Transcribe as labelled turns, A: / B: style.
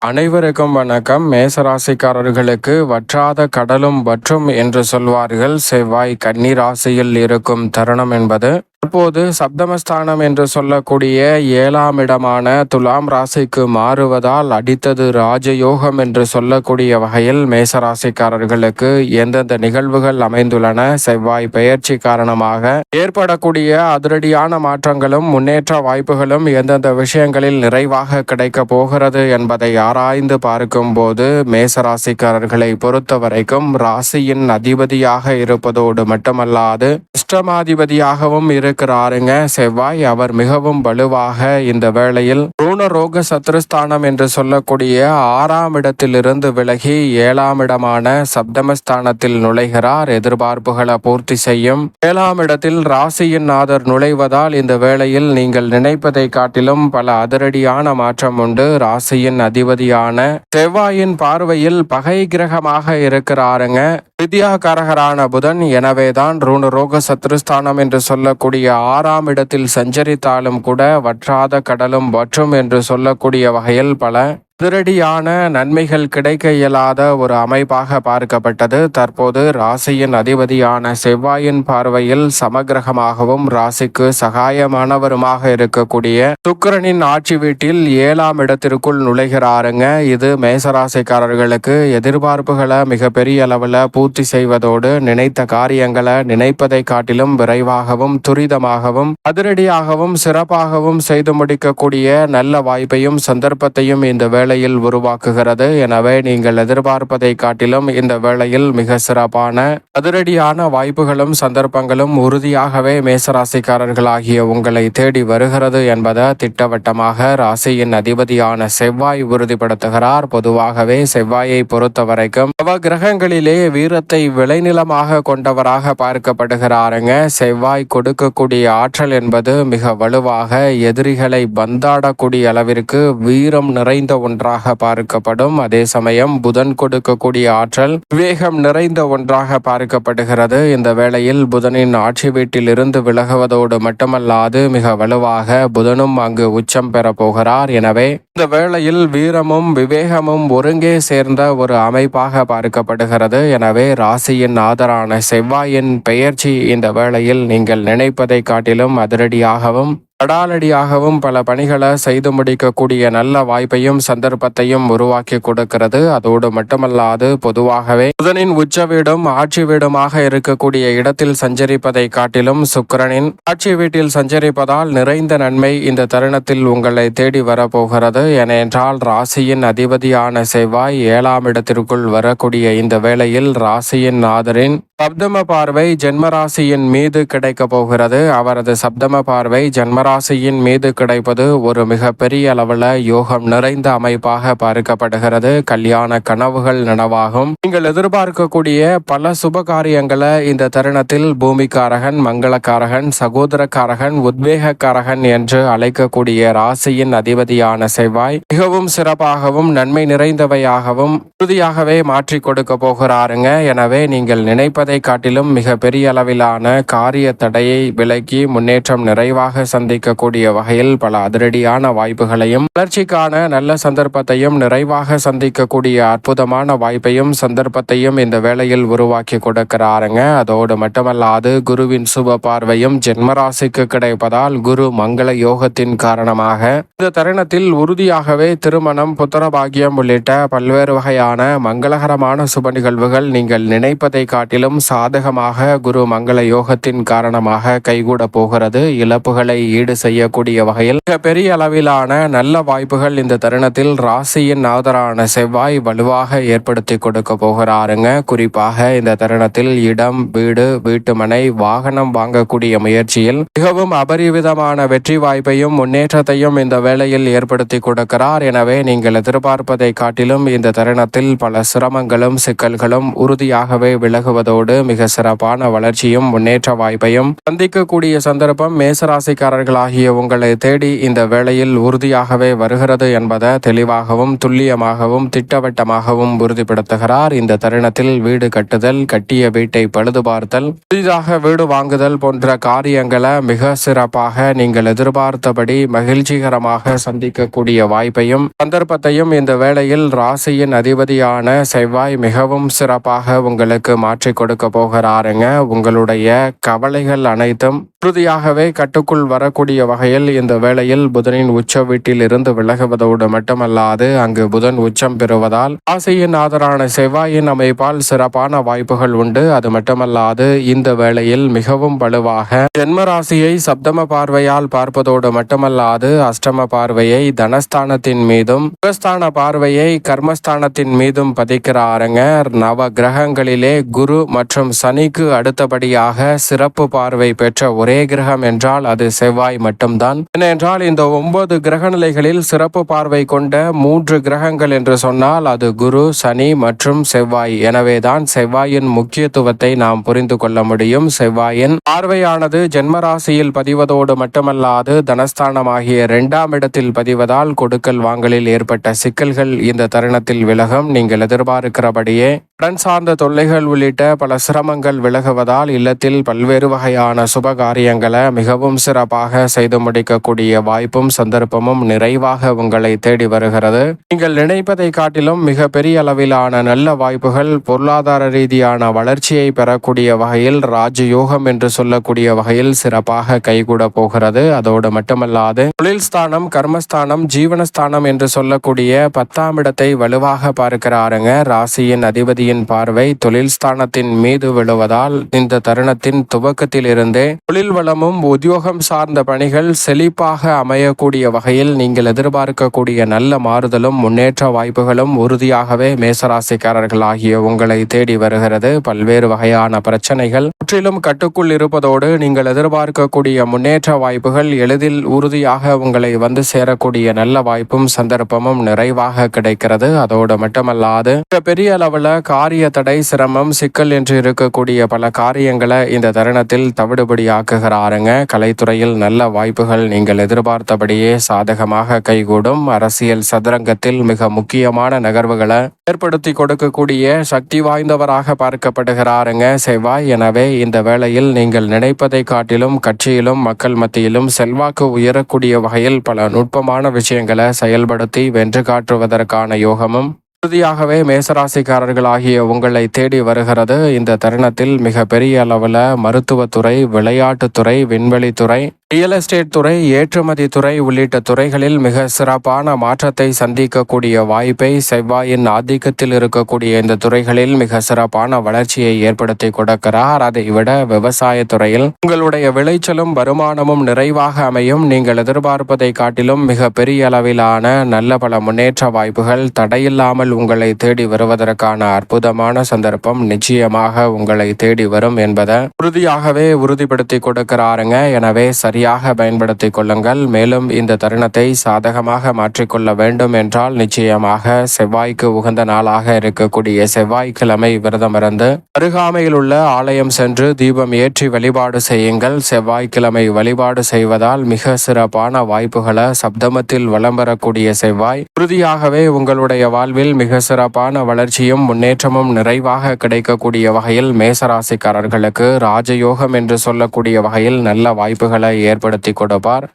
A: அனைவருக்கும் வணக்கம். மேசராசிக்காரர்களுக்கு வற்றாத கடலும் வற்றும் என்று சொல்வார்கள். செவ்வாய் கன்னி ராசியில் இருக்கும் தருணம் என்பது தற்போது சப்தமஸ்தானம் என்று சொல்லக்கூடிய 7ஆம் இடமான துலாம் ராசிக்கு மாறுவதால் அடித்தது ராஜயோகம் என்று சொல்லக்கூடிய வகையில் மேசராசிக்காரர்களுக்கு எந்தெந்த நிகழ்வுகள் அமைந்துள்ளன, செவ்வாய் பெயர்ச்சி காரணமாக ஏற்படக்கூடிய அதிரடியான மாற்றங்களும் முன்னேற்ற வாய்ப்புகளும் எந்தெந்த விஷயங்களில் நிறைவாக கிடைக்க போகிறது என்பதை ஆராய்ந்து பார்க்கும் போது மேசராசிக்காரர்களை பொறுத்த வரைக்கும் ராசியின் அதிபதியாக இருப்பதோடு மட்டுமல்லாது அஷ்டமாதிபதியாகவும் இருக்கிறாருங்க செவ்வாய். அவர் மிகவும் வலுவாக இந்த வேளையில் ருணரோக சத்ருஸ்தானம் என்று சொல்லக்கூடிய 6ஆம் இடத்திலிருந்து விலகி 7ஆம் இடமான சப்தமஸ்தானத்தில் நுழைகிறார். எதிர்பார்ப்புகளை பூர்த்தி செய்யும் 7ஆம் இடத்தில் ராசியின் நாதர் நுழைவதால் இந்த வேளையில் நீங்கள் நினைப்பதை காட்டிலும் பல அதிரடியான மாற்றம் உண்டு. ராசியின் அதிபதியான செவ்வாயின் பார்வையில் பகை கிரகமாக இருக்கிறாருங்க வித்யாகாரகரான புதன். எனவேதான் ருணரோக சத்ருஸ்தானம் என்று சொல்லக்கூடிய 6ஆம் இடத்தில் சஞ்சரித்தாலும் கூட வற்றாத கடலும் வற்றும் என்று சொல்லக்கூடிய வகையில் பல அதிரடியான நன்மைகள் கிடைக்க இயலாத ஒரு அமைப்பாக பார்க்கப்பட்டது. தற்போது ராசியின் அதிபதியான செவ்வாயின் பார்வையில் சமகிரகமாகவும் ராசிக்கு சகாயமானவருமாக இருக்கக்கூடிய சுக்கிரனின் ஆட்சி வீட்டில் 7ஆம் இடத்திற்குள் நுழைகிறாருங்க. இது மேசராசிக்காரர்களுக்கு எதிர்பார்ப்புகளை மிகப்பெரிய அளவில் பூர்த்தி செய்வதோடு நினைத்த காரியங்களை நினைப்பதை காட்டிலும் விரைவாகவும் துரிதமாகவும் அதிரடியாகவும் சிறப்பாகவும் செய்து முடிக்கக்கூடிய நல்ல வாய்ப்பையும் சந்தர்ப்பத்தையும் இந்த வேளையில் உருவாக்குகிறது. எனவே நீங்கள் எதிர்பார்ப்பதை காட்டிலும் இந்த வேளையில் மிக சிறப்பான அதிரடியான வாய்ப்புகளும் சந்தர்ப்பங்களும் உறுதியாகவே மேசராசிக்காரர்களாகிய உங்களை தேடி வருகிறது என்பதை திட்டவட்டமாக ராசியின் அதிபதியான செவ்வாய் உறுதிப்படுத்துகிறார். பொதுவாகவே செவ்வாயை பொறுத்த வரைக்கும் நவ கிரகங்களிலே வீரத்தை விளைநிலமாக கொண்டவராக பார்க்கப்படுகிறாருங்க. செவ்வாய் கொடுக்கக்கூடிய ஆற்றல் என்பது மிக வலுவாக எதிரிகளை பந்தாடக்கூடிய அளவிற்கு வீரம் நிறைந்த ஒன்றாக பார்க்கப்படும். அதே சமயம் புதன் கொடுக்கக்கூடிய ஆற்றல் விவேகம் நிறைந்த ஒன்றாக பார்க்கப்படுகிறது. இந்த வேளையில் புதனின் ஆட்சி வீட்டில் இருந்து விலகுவதோடு மட்டுமல்லாது மிக வலுவாக புதனும் அங்கு உச்சம் பெற போகிறார். எனவே இந்த வேளையில் வீரமும் விவேகமும் ஒருங்கே சேர்ந்த ஒரு அமைப்பாக பார்க்கப்படுகிறது. எனவே ராசியின் ஆதரான செவ்வாயின் பெயர்ச்சி இந்த வேளையில் நீங்கள் நினைப்பதை காட்டிலும் அதிரடியாகவும் அடாலடியாகவும் பல பணிகளை செய்து முடிக்கக்கூடிய நல்ல வாய்ப்பையும் சந்தர்ப்பத்தையும் உருவாக்கி கொடுக்கிறது. அதோடு மட்டுமல்லாது பொதுவாகவே புதனின் உச்ச வீடும் ஆட்சி வீடுமாக இருக்கக்கூடிய இடத்தில் சஞ்சரிப்பதை காட்டிலும் சுக்கிரனின் ஆட்சி வீட்டில் சஞ்சரிப்பதால் நிறைந்த நன்மை இந்த தருணத்தில் உங்களை தேடி வரப்போகிறது. ஏனென்றால் ராசியின் அதிபதியான செவ்வாய் 7ஆம் இடத்திற்குள் வரக்கூடிய இந்த வேளையில் ராசியின் நாதரின் சப்தம பார்வை ஜென்மராசியின் மீது கிடைக்க போகிறது. அவரது சப்தம பார்வை ஜென்மராசியின் மீது கிடைப்பது ஒரு மிக பெரிய அளவில் யோகம் நிறைந்த அமைப்பாக பார்க்கப்படுகிறது. கல்யாண கனவுகள் நனவாகும். நீங்கள் எதிர்பார்க்கக்கூடிய பல சுப காரியங்களை இந்த தருணத்தில் பூமிக்காரகன், மங்களக்காரகன், சகோதரக்காரகன், உத்வேகக்காரகன் என்று அழைக்கக்கூடிய ராசியின் அதிபதியான செவ்வாய் மிகவும் சிறப்பாகவும் நன்மை நிறைந்தவையாகவும் உறுதியாகவே மாற்றி கொடுக்க போகிறாருங்க. எனவே நீங்கள் நினைப்பதை காட்டிலும் மிக பெரிய அளவிலான காரிய தடையை விலக்கி முன்னேற்றம் நிறைவாக சந்திக்கக்கூடிய வகையில் பல அதிரடியான வாய்ப்புகளையும் வளர்ச்சிக்கான நல்ல சந்தர்ப்பத்தையும் நிறைவாக சந்திக்கக்கூடிய அற்புதமான வாய்ப்பையும் சந்தர்ப்பத்தையும் இந்த வேளையில் உருவாக்கி கொடுக்கிறாருங்க. அதோடு மட்டுமல்லாது குருவின் சுப பார்வையும் ஜென்மராசிக்கு கிடைப்பதால் குரு மங்கள யோகத்தின் காரணமாக இந்த தருணத்தில் உறுதியாகவே திருமணம், புத்திரபாகியம் உள்ளிட்ட பல்வேறு வகையான மங்களகரமான சுப நிகழ்வுகள் நீங்கள் நினைப்பதை காட்டிலும் சாதகமாக குரு மங்கள யோகத்தின் காரணமாக கைகூட போகிறது. இழப்புகளை ஈடு செய்யக்கூடிய வகையில் மிக பெரிய அளவிலான நல்ல வாய்ப்புகள் இந்த தருணத்தில் ராசியின் ஆதரான செவ்வாய் வலுவாக ஏற்படுத்தி கொடுக்க போகிறாருங்க. குறிப்பாக இந்த தருணத்தில் இடம், வீடு, வீட்டுமனை, வாகனம் வாங்கக்கூடிய முயற்சியில் மிகவும் அபரிவிதமான வெற்றி வாய்ப்பையும் முன்னேற்றத்தையும் இந்த வேளையில் ஏற்படுத்தி கொடுக்கிறார். எனவே நீங்கள் எதிர்பார்ப்பதை காட்டிலும் இந்த தருணத்தில் பல சிரமங்களும் சிக்கல்களும் உறுதியாகவே விலகுவதோடு மிக சிறப்பான வளர்ச்சியும் முன்னேற்ற வாய்ப்பையும் சந்திக்கக்கூடிய சந்தர்ப்பம் மேசராசிக்காரர்களாக ராசிக்காரர்களாகிய உங்களை தேடி இந்த வேளையில் உறுதியாகவே வருகிறது என்பதை தெளிவாகவும் துல்லியமாகவும் திட்டவட்டமாகவும் உறுதிப்படுத்துகிறார். இந்த தருணத்தில் வீடு கட்டுதல், கட்டிய வீட்டை பழுது பார்த்தல், புதிதாக வீடு வாங்குதல் போன்ற காரியங்களை மிக சிறப்பாக நீங்கள் எதிர்பார்த்தபடி மகிழ்ச்சிகரமாக சந்திக்கக்கூடிய வாய்ப்பையும் சந்தர்ப்பத்தையும் இந்த வேளையில் ராசியின் அதிபதியான செவ்வாய் மிகவும் சிறப்பாக உங்களுக்கு மாற்றிக் கொடுக்க போகிறாருங்க. உங்களுடைய கவலைகள் அனைத்தும் உறுதியாகவே கட்டுக்குள் வரக்கூடிய வகையில் இந்த வேளையில் புதனின் உச்ச வீட்டில் இருந்து விலகுவதோடு மட்டுமல்லாது அங்கு புதன் உச்சம் பெறுவதால் ராசியின் ஆதரான செவ்வாயின் அமைப்பால் சிறப்பான வாய்ப்புகள் உண்டு. அது மட்டுமல்லாது இந்த வேளையில் மிகவும் வலுவாக ஜென்ம ராசியை சப்தம பார்வையால் பார்ப்பதோடு மட்டுமல்லாது அஷ்டம பார்வையை தனஸ்தானத்தின் மீதும் சுகஸ்தான பார்வையை கர்மஸ்தானத்தின் மீதும் பதிக்கிறாருங்க. நவ கிரகங்களிலே குரு மற்றும் சனிக்கு அடுத்தபடியாக சிறப்பு பார்வை பெற்ற ஒரே கிரகம் என்றால் அது செவ்வாய் மட்டும்தான். ஏனென்றால் இந்த 9 கிரக நிலைகளில் சிறப்பு பார்வை கொண்ட 3 கிரகங்கள் என்று சொன்னால் அது குரு, சனி மற்றும் செவ்வாய். எனவேதான் செவ்வாயின் முக்கியத்துவத்தை நாம் புரிந்து கொள்ள முடியும். செவ்வாயின் பார்வையானது ஜென்மராசியில் பதிவதோடு மட்டுமல்லாது தனஸ்தானமாகிய 2ஆம் இடத்தில் பதிவதால் கொடுக்கல் வாங்கலில் ஏற்பட்ட சிக்கல்கள் இந்த தருணத்தில் விலகும். நீங்கள் எதிர்பார்க்கிறபடியே கடன் சார்ந்த தொல்லைகள் உள்ளிட்ட பல சிரமங்கள் விலகுவதால் இல்லத்தில் பல்வேறு வகையான சுப காரியங்களை மிகவும் சிறப்பாக செய்து முடிக்கக்கூடிய வாய்ப்பும் சந்தர்ப்பமும் நிறைவாக உங்களை தேடி வருகிறது. நீங்கள் நினைப்பதை காட்டிலும் மிக பெரிய அளவிலான நல்ல வாய்ப்புகள், பொருளாதார ரீதியான வளர்ச்சியை பெறக்கூடிய வகையில் ராஜயோகம் என்று சொல்லக்கூடிய வகையில் சிறப்பாக கைகூட போகிறது. அதோடு மட்டுமல்லாது தொழில் ஸ்தானம், கர்மஸ்தானம், ஜீவனஸ்தானம் என்று சொல்லக்கூடிய 10ஆம் இடத்தை வலுவாக பார்க்கிறாருங்க. ராசியின் அதிபதியின் பார்வை தொழில் ஸ்தானத்தின் மீது விழுவதால் இந்த தருணத்தின் துவக்கத்தில் இருந்தே தொழில் வளமும் உத்தியோகம் சார்ந்த பணிகள் செழிப்பாக அமையக்கூடிய வகையில் நீங்கள் எதிர்பார்க்கக்கூடிய நல்ல மாறுதலும் முன்னேற்ற வாய்ப்புகளும் உறுதியாகவே மேசராசிக்காரர்கள் ஆகிய உங்களை தேடி வருகிறது. பல்வேறு வகையான பிரச்சனைகள் முற்றிலும் கட்டுக்குள் இருப்பதோடு நீங்கள் எதிர்பார்க்கக்கூடிய முன்னேற்ற வாய்ப்புகள் எளிதில் உறுதியாக உங்களை வந்து சேரக்கூடிய நல்ல வாய்ப்பும் சந்தர்ப்பமும் நிறைவாக கிடைக்கிறது. அதோடு மட்டுமல்லாது பெரிய அளவில் காரிய தடை, சிரமம், சிக்கல் என்று இருக்கக்கூடிய பல காரியங்களை இந்த தருணத்தில் தவிடுபடியாக்குகிறாருங்க. கலைத்துறையில் நல்ல வாய்ப்புகள் நீங்கள் எதிர்பார்த்தபடியே சாதகமாக கைகூடும். அரசியல் சதுரங்கத்தில் மிக முக்கியமான நகர்வுகளை ஏற்படுத்தி கொடுக்கக்கூடிய சக்தி வாய்ந்தவராக பார்க்கப்படுகிறாருங்க செவ்வாய். எனவே இந்த வேளையில் நீங்கள் நினைப்பதை காட்டிலும் கட்சியிலும் மக்கள் மத்தியிலும் செல்வாக்கு உயரக்கூடிய வகையில் பல நுட்பமான விஷயங்களை செயல்படுத்தி வென்று காட்டுவதற்கான யோகமும் உறுதியாகவே மேசராசிக்காரர்கள் ஆகிய உங்களை தேடி வருகிறது. இந்த தருணத்தில் மிக பெரிய அளவில் மருத்துவத்துறை, விளையாட்டுத்துறை, விண்வெளித்துறை, ரியல் எஸ்டேட் துறை, ஏற்றுமதி துறை உள்ளிட்ட துறைகளில் மிக சிறப்பான மாற்றத்தை சந்திக்கக்கூடிய வாய்ப்பை செவ்வாயின் ஆதிக்கத்தில் இருக்கக்கூடிய இந்த துறைகளில் மிக சிறப்பான வளர்ச்சியை ஏற்படுத்தி கொடுக்கிறார். அதை விட விவசாயத்துறையில் உங்களுடைய விளைச்சலும் வருமானமும் நிறைவாக அமையும். நீங்கள் எதிர்பார்ப்பதை காட்டிலும் மிக பெரிய அளவிலான நல்ல பல முன்னேற்ற வாய்ப்புகள் தடையில்லாமல் உங்களை தேடி வருவதற்கான அற்புதமான சந்தர்ப்பம் நிச்சயமாக உங்களை தேடி வரும் என்பதை உறுதியாகவே உறுதிப்படுத்தி கொடுக்கிறாருங்க. எனவே சரியாக பயன்படுத்திக் கொள்ளுங்கள். மேலும் இந்த தருணத்தை சாதகமாக மாற்றிக்கொள்ள வேண்டும் என்றால் நிச்சயமாக செவ்வாய்க்கு உகந்த நாளாக இருக்கக்கூடிய செவ்வாய்க்கிழமை விரதமிருந்து அருகாமையில் உள்ள ஆலயம் சென்று தீபம் ஏற்றி வழிபாடு செய்யுங்கள். செவ்வாய்க்கிழமை வழிபாடு செய்வதால் மிக சிறப்பான வாய்ப்புகளை சப்தமத்தில் வலம் வரக்கூடிய செவ்வாய் உறுதியாகவே உங்களுடைய வாழ்வில் மிக சிறப்பான வளர்ச்சியும் முன்னேற்றமும் நிறைவாக கிடைக்கக்கூடிய வகையில் மேசராசிக்காரர்களுக்கு ராஜயோகம் என்று சொல்லக்கூடிய வகையில் நல்ல வாய்ப்புகளை ஏற்படுத்தி கொடுப்பார்.